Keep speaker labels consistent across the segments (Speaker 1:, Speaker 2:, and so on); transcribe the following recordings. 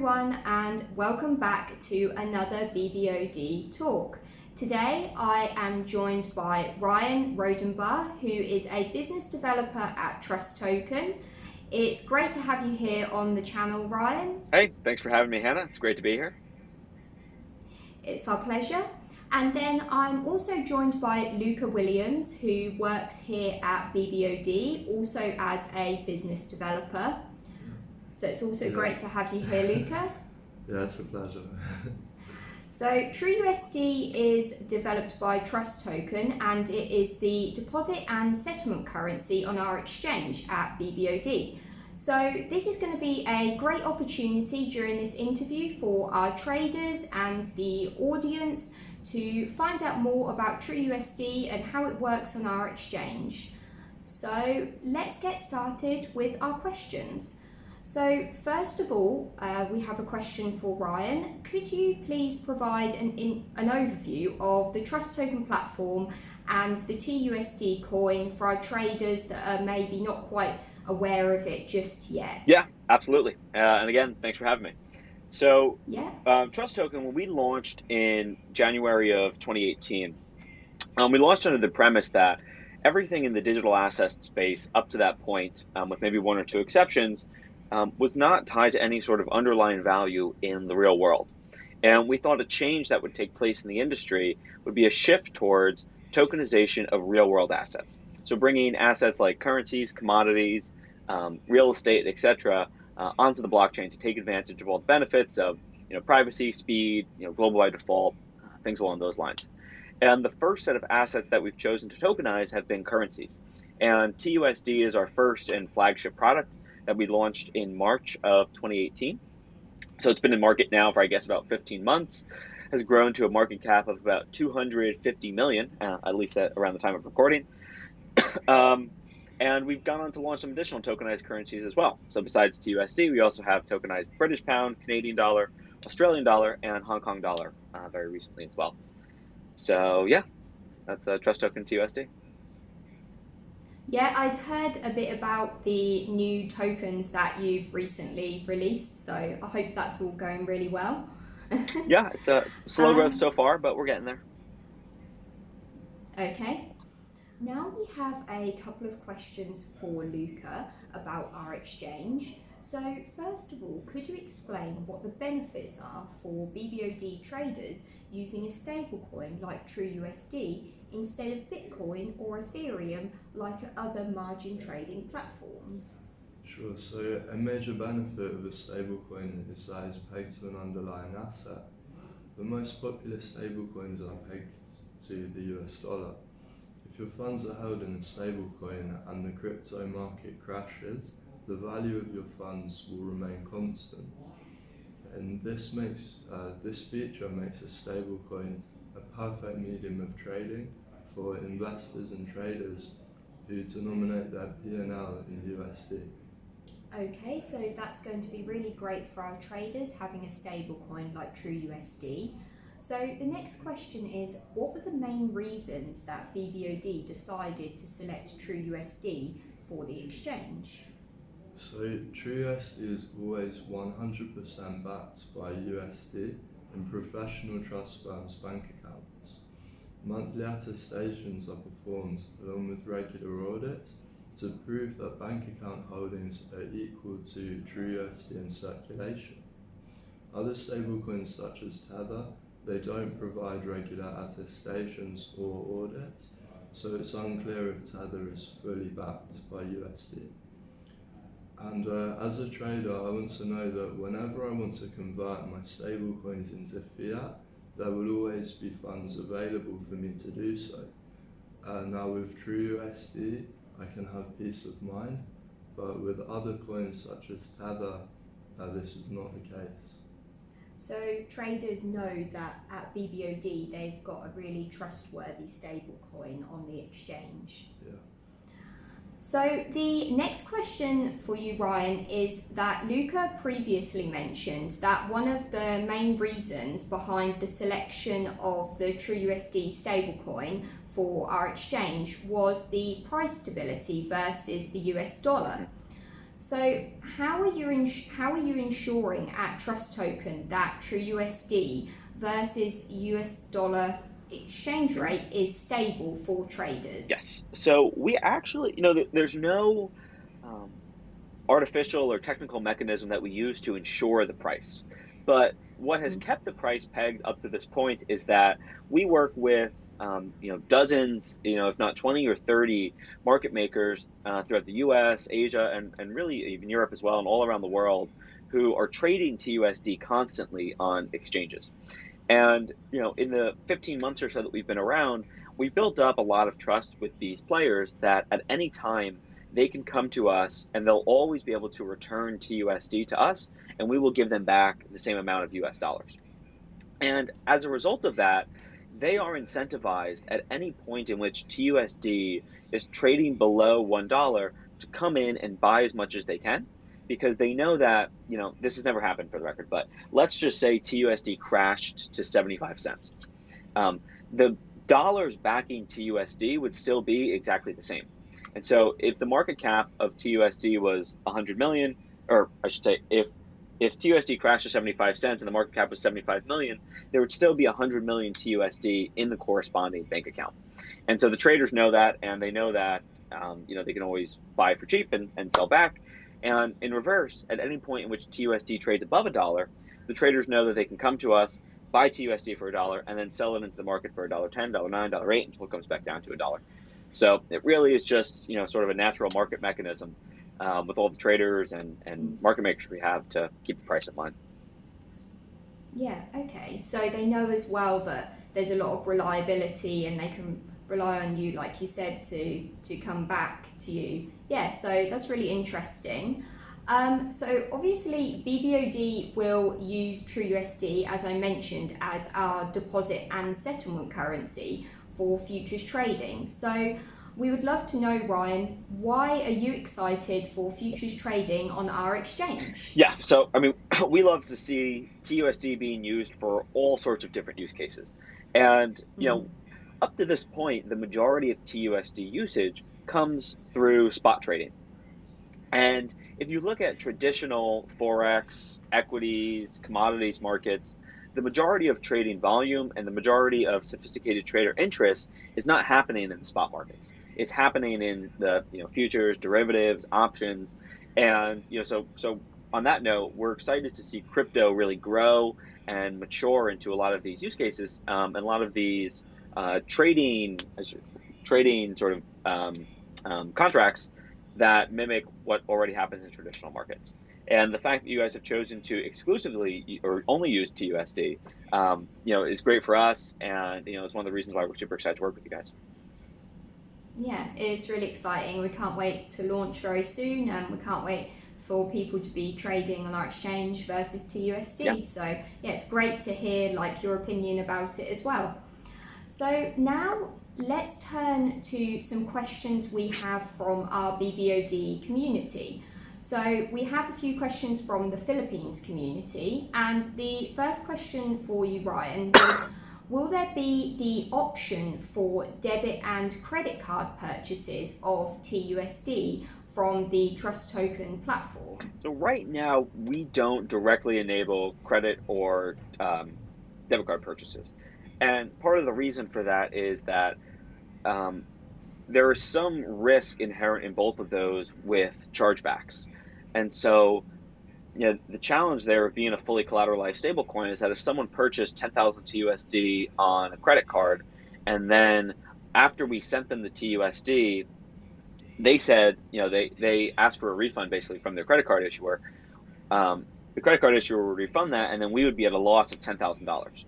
Speaker 1: everyone, and welcome back to another BBOD talk. Today I am joined by Ryan Rodenbach, who is a business developer at Trust Token. It's great to have you here on the channel, Ryan.
Speaker 2: Hey, thanks for having me, Hannah. It's great to be here.
Speaker 1: It's our pleasure. And then I'm also joined by Luca Williams, who works here at BBOD, also as a business developer. So it's also great to have you here, Luca.
Speaker 3: Yeah, it's a pleasure.
Speaker 1: So TrueUSD is developed by Trust Token, and it is the deposit and settlement currency on our exchange at BBOD. So this is going to be a great opportunity during this interview for our traders and the audience to find out more about TrueUSD and how it works on our exchange. So let's get started with our questions. So first of all, we have a question for Ryan. Could you please provide an overview of the Trust Token platform and the TUSD coin for our traders that are maybe not quite aware of it just yet?
Speaker 2: Yeah, absolutely. And again, thanks for having me. So Trust Token, when we launched in January of 2018, we launched under the premise that everything in the digital asset space up to that point, with maybe one or two exceptions, was not tied to any sort of underlying value in the real world. And we thought a change that would take place in the industry would be a shift towards tokenization of real world assets. So bringing assets like currencies, commodities, real estate, etc., onto the blockchain to take advantage of all the benefits of privacy, speed, global by default, things along those lines. And the first set of assets that we've chosen to tokenize have been currencies. And TUSD is our first and flagship product that we launched in March of 2018. So it's been in market now for, I guess, about 15 months, has grown to a market cap of about 250 million, at least around the time of recording. And we've gone on to launch some additional tokenized currencies as well. So besides TUSD, we also have tokenized British pound, Canadian dollar, Australian dollar, and Hong Kong dollar very recently as well. So yeah, that's Trust Token TUSD.
Speaker 1: Yeah, I'd heard a bit about the new tokens that you've recently released, so I hope that's all going really well.
Speaker 2: Yeah, it's a slow growth so far, but we're getting there.
Speaker 1: Okay. Now we have a couple of questions for Luca about our exchange. So first of all, could you explain what the benefits are for BBOD traders using a stablecoin like TrueUSD instead of Bitcoin or Ethereum like other margin trading platforms?
Speaker 3: Sure, so a major benefit of a stablecoin is that it's pegged to an underlying asset. The most popular stablecoins are pegged to the US dollar. If your funds are held in a stablecoin and the crypto market crashes, the value of your funds will remain constant. And this feature makes a stablecoin a perfect medium of trading for investors and traders who denominate their P&L in USD.
Speaker 1: Okay, so that's going to be really great for our traders having a stablecoin like TrueUSD. So the next question is, what were the main reasons that BBOD decided to select TrueUSD for the exchange?
Speaker 3: So TrueUSD is always 100% backed by USD in professional trust firms' bank accounts. Monthly attestations are performed along with regular audits to prove that bank account holdings are equal to TrueUSD in circulation. Other stablecoins such as Tether, they don't provide regular attestations or audits, so it's unclear if Tether is fully backed by USD. And as a trader, I want to know that whenever I want to convert my stablecoins into fiat, there will always be funds available for me to do so. Now with TrueUSD, I can have peace of mind, but with other coins such as Tether, this is not the case.
Speaker 1: So traders know that at BBOD they've got a really trustworthy stablecoin on the exchange.
Speaker 3: Yeah.
Speaker 1: So the next question for you, Ryan, is that Luca previously mentioned that one of the main reasons behind the selection of the TrueUSD stablecoin for our exchange was the price stability versus the US dollar. So how are you ensuring at Trust Token that TrueUSD versus US dollar exchange rate is stable for traders?
Speaker 2: Yes. So we actually, there's no artificial or technical mechanism that we use to ensure the price. But what has kept the price pegged up to this point is that we work with dozens, if not 20 or 30 market makers throughout the US, Asia, and really even Europe as well, and all around the world, who are trading TUSD constantly on exchanges. And in the 15 months or so that we've been around, we built up a lot of trust with these players that at any time they can come to us and they'll always be able to return TUSD to us, and we will give them back the same amount of US dollars. And as a result of that, they are incentivized at any point in which TUSD is trading below $1 to come in and buy as much as they can, because they know that, this has never happened for the record, but let's just say TUSD crashed to 75 cents. The dollars backing TUSD would still be exactly the same. And so if the market cap of TUSD was 100 million, or I should say, if TUSD crashed to 75 cents and the market cap was 75 million, there would still be 100 million TUSD in the corresponding bank account. And so the traders know that, and they know that they can always buy for cheap and sell back. And in reverse, at any point in which TUSD trades above $1, the traders know that they can come to us, buy TUSD for $1, and then sell it into the market for $1.10, $1.09, $1.08 until it comes back down to $1. So it really is just sort of a natural market mechanism with all the traders and market makers we have to keep the price in line.
Speaker 1: Yeah, okay. So they know as well that there's a lot of reliability and they can rely on you, like you said, to come back to you. Yeah, so that's really interesting. So obviously BBOD will use TrueUSD, as I mentioned, as our deposit and settlement currency for futures trading. So we would love to know, Ryan, why are you excited for futures trading on our exchange?
Speaker 2: Yeah, so we love to see TUSD being used for all sorts of different use cases. And, up to this point, the majority of TUSD usage comes through spot trading. And if you look at traditional Forex, equities, commodities markets, the majority of trading volume and the majority of sophisticated trader interest is not happening in the spot markets. It's happening in the futures, derivatives, options, and so on that note, we're excited to see crypto really grow and mature into a lot of these use cases and a lot of these trading sort of contracts that mimic what already happens in traditional markets. And the fact that you guys have chosen to exclusively or only use TUSD, is great for us, and it's one of the reasons why we're super excited to work with you guys.
Speaker 1: Yeah, it's really exciting. We can't wait to launch very soon, and we can't wait for people to be trading on our exchange versus TUSD.
Speaker 2: Yeah.
Speaker 1: So yeah, it's great to hear your opinion about it as well. So now let's turn to some questions we have from our BBOD community. So we have a few questions from the Philippines community, and the first question for you, Ryan, was, will there be the option for debit and credit card purchases of TUSD from the Trust Token platform?
Speaker 2: So right now, we don't directly enable credit or debit card purchases. And part of the reason for that is that there is some risk inherent in both of those with chargebacks. And so, the challenge there of being a fully collateralized stablecoin is that if someone purchased 10,000 TUSD on a credit card, and then after we sent them the TUSD, they said, they asked for a refund basically from their credit card issuer. The credit card issuer would refund that, and then we would be at a loss of $10,000.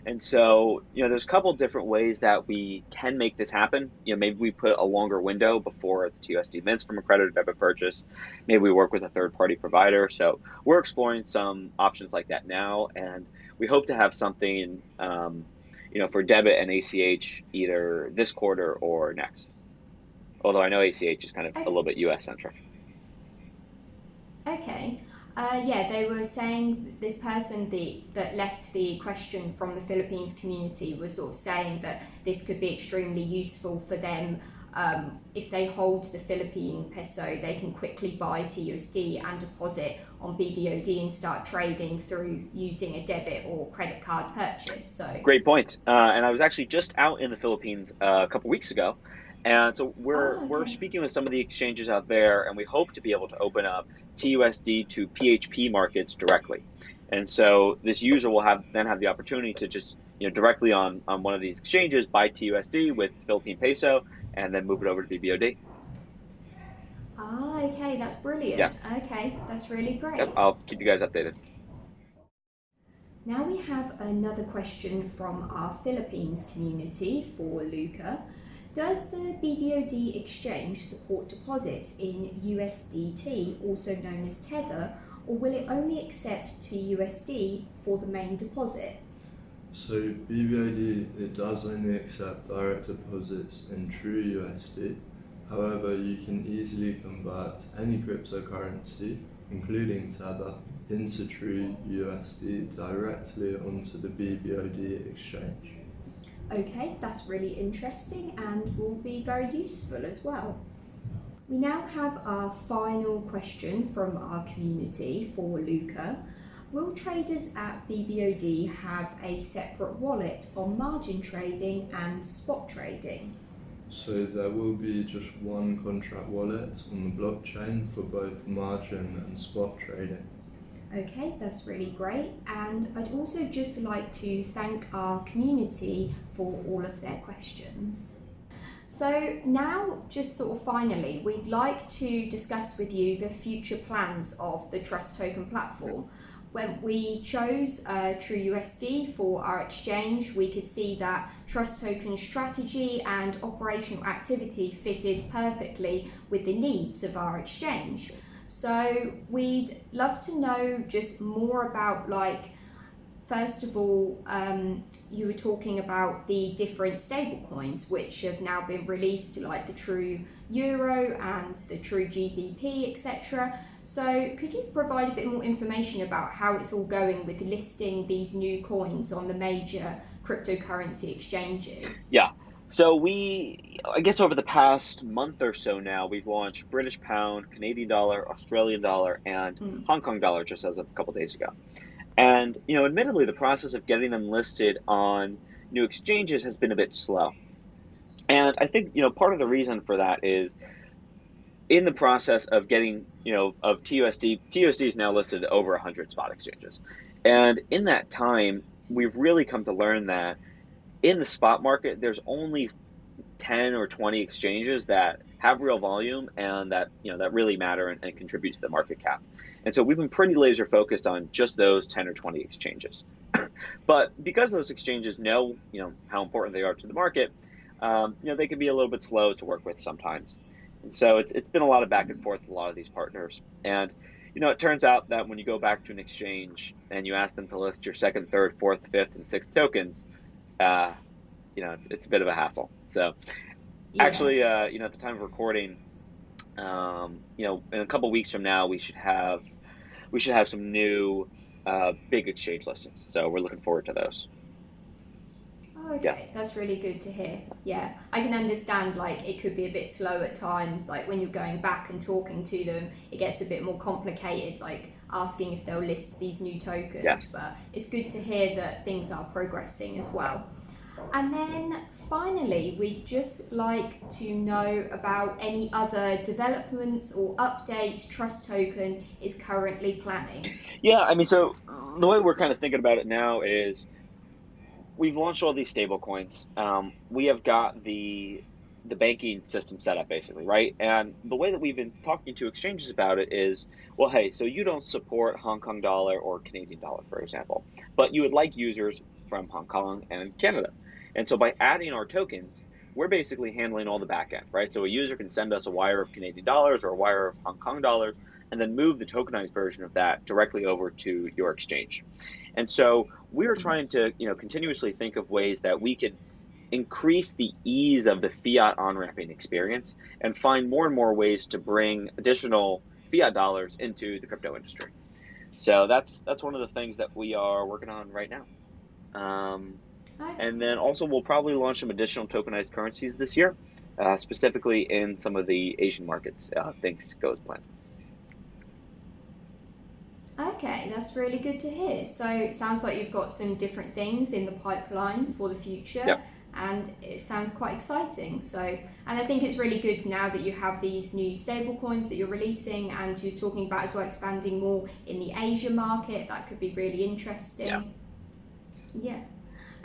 Speaker 2: And so, there's a couple different ways that we can make this happen. Maybe we put a longer window before the TUSD mints from a credit or debit purchase. Maybe we work with a third-party provider. So we're exploring some options like that now, and we hope to have something, for debit and ACH either this quarter or next. Although I know ACH is kind of a little bit US-centric.
Speaker 1: Okay. Yeah, they were saying, this person that left the question from the Philippines community was sort of saying that this could be extremely useful for them if they hold the Philippine peso, they can quickly buy TUSD and deposit on BBOD and start trading through using a debit or credit card purchase. So
Speaker 2: great point. And I was actually just out in the Philippines a couple weeks ago. And so we're speaking with some of the exchanges out there, and we hope to be able to open up TUSD to PHP markets directly. And so this user will then have the opportunity to just directly on one of these exchanges buy TUSD with Philippine peso and then move it over to BBOD.
Speaker 1: Okay, that's brilliant.
Speaker 2: Yes.
Speaker 1: Okay, that's really great.
Speaker 2: Yep, I'll keep you guys updated.
Speaker 1: Now we have another question from our Philippines community for Luca. Does the BBOD exchange support deposits in USDT, also known as Tether, or will it only accept TUSD for the main deposit?
Speaker 3: So BBOD, it does only accept direct deposits in TrueUSD. However, you can easily convert any cryptocurrency, including Tether, into TrueUSD directly onto the BBOD exchange.
Speaker 1: Okay, that's really interesting and will be very useful as well. We now have our final question from our community for Luca. Will traders at BBOD have a separate wallet on margin trading and spot trading?
Speaker 3: So there will be just one contract wallet on the blockchain for both margin and spot trading.
Speaker 1: Okay, that's really great. And I'd also just like to thank our community for all of their questions. So now, just sort of finally, we'd like to discuss with you the future plans of the Trust Token platform. When we chose TrueUSD for our exchange, we could see that Trust Token's strategy and operational activity fitted perfectly with the needs of our exchange. So we'd love to know just more about, first of all, you were talking about the different stablecoins which have now been released, like the True Euro and the True GBP, etc. So could you provide a bit more information about how it's all going with listing these new coins on the major cryptocurrency exchanges?
Speaker 2: Yeah. So I guess over the past month or so now, we've launched British pound, Canadian dollar, Australian dollar, and Hong Kong dollar just as of a couple days ago. And, admittedly, the process of getting them listed on new exchanges has been a bit slow. And I think, part of the reason for that is in the process of getting, of TUSD is now listed at over 100 spot exchanges. And in that time, we've really come to learn that in the spot market, there's only 10 or 20 exchanges that have real volume and that, that really matter and contribute to the market cap. And so we've been pretty laser focused on just those 10 or 20 exchanges. But because those exchanges know, how important they are to the market, they can be a little bit slow to work with sometimes. And so it's been a lot of back and forth with a lot of these partners. And, it turns out that when you go back to an exchange and you ask them to list your second, third, fourth, fifth, and sixth tokens, it's a bit of a hassle. So actually, at the time of recording, in a couple of weeks from now, we should have some new big exchange listings. So we're looking forward to those.
Speaker 1: Okay, that's really good to hear. Yeah, I can understand it could be a bit slow at times, when you're going back and talking to them, it gets a bit more complicated, asking if they'll list these new tokens.
Speaker 2: Yes.
Speaker 1: But it's good to hear that things are progressing as well. And then finally, we'd just like to know about any other developments or updates Trust Token is currently planning.
Speaker 2: Yeah, so the way we're kind of thinking about it now is we've launched all these stablecoins. We have got the banking system set up basically, right? And the way that we've been talking to exchanges about it is, well, hey, so you don't support Hong Kong dollar or Canadian dollar, for example, but you would like users from Hong Kong and Canada. And so by adding our tokens, we're basically handling all the back end, right? So a user can send us a wire of Canadian dollars or a wire of Hong Kong dollars, and then move the tokenized version of that directly over to your exchange. And so we're trying to, continuously think of ways that we could increase the ease of the fiat on-ramping experience and find more and more ways to bring additional fiat dollars into the crypto industry. So that's one of the things that we are working on right now. And then also we'll probably launch some additional tokenized currencies this year. specifically in some of the Asian markets. Things go as planned.
Speaker 1: Okay, that's really good to hear. So it sounds like you've got some different things in the pipeline for the future.
Speaker 2: Yep.
Speaker 1: And it sounds quite exciting. So, and I think it's really good now that you have these new stablecoins that you're releasing, and you was talking about as well expanding more in the Asia market. That could be really interesting. Yeah.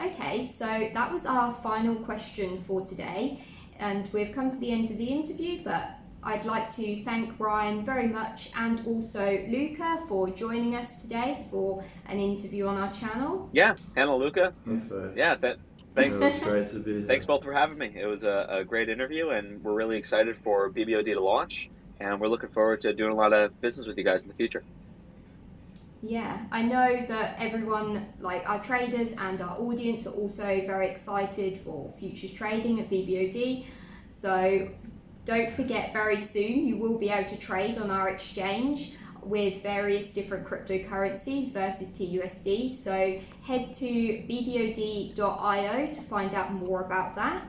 Speaker 1: Okay, so that was our final question for today, and we've come to the end of the interview, but I'd like to thank Ryan very much, and also Luca, for joining us today for an interview on our channel.
Speaker 2: Yeah, Hannah, Luca.
Speaker 3: Perfect.
Speaker 2: Yeah,
Speaker 3: It was great to be here.
Speaker 2: Thanks both for having me. It was a great interview, and we're really excited for BBOD to launch, and we're looking forward to doing a lot of business with you guys in the future.
Speaker 1: Yeah, I know that everyone, like our traders and our audience, are also very excited for futures trading at BBOD. So don't forget, very soon you will be able to trade on our exchange with various different cryptocurrencies versus TUSD. So head to bbod.io to find out more about that.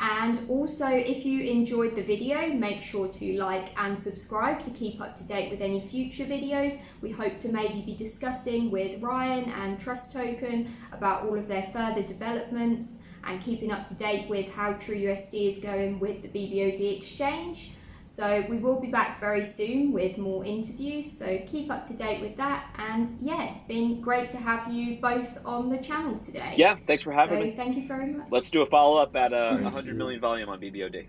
Speaker 1: And also, if you enjoyed the video, make sure to like and subscribe to keep up to date with any future videos. We hope to maybe be discussing with Ryan and Trust Token about all of their further developments and keeping up to date with how TrueUSD is going with the BBOD exchange. So we will be back very soon with more interviews, so keep up to date with that. And yeah, it's been great to have you both on the channel today.
Speaker 2: Yeah, thanks for having me.
Speaker 1: Thank you very much.
Speaker 2: Let's do a follow-up at 100 million volume on BBOD.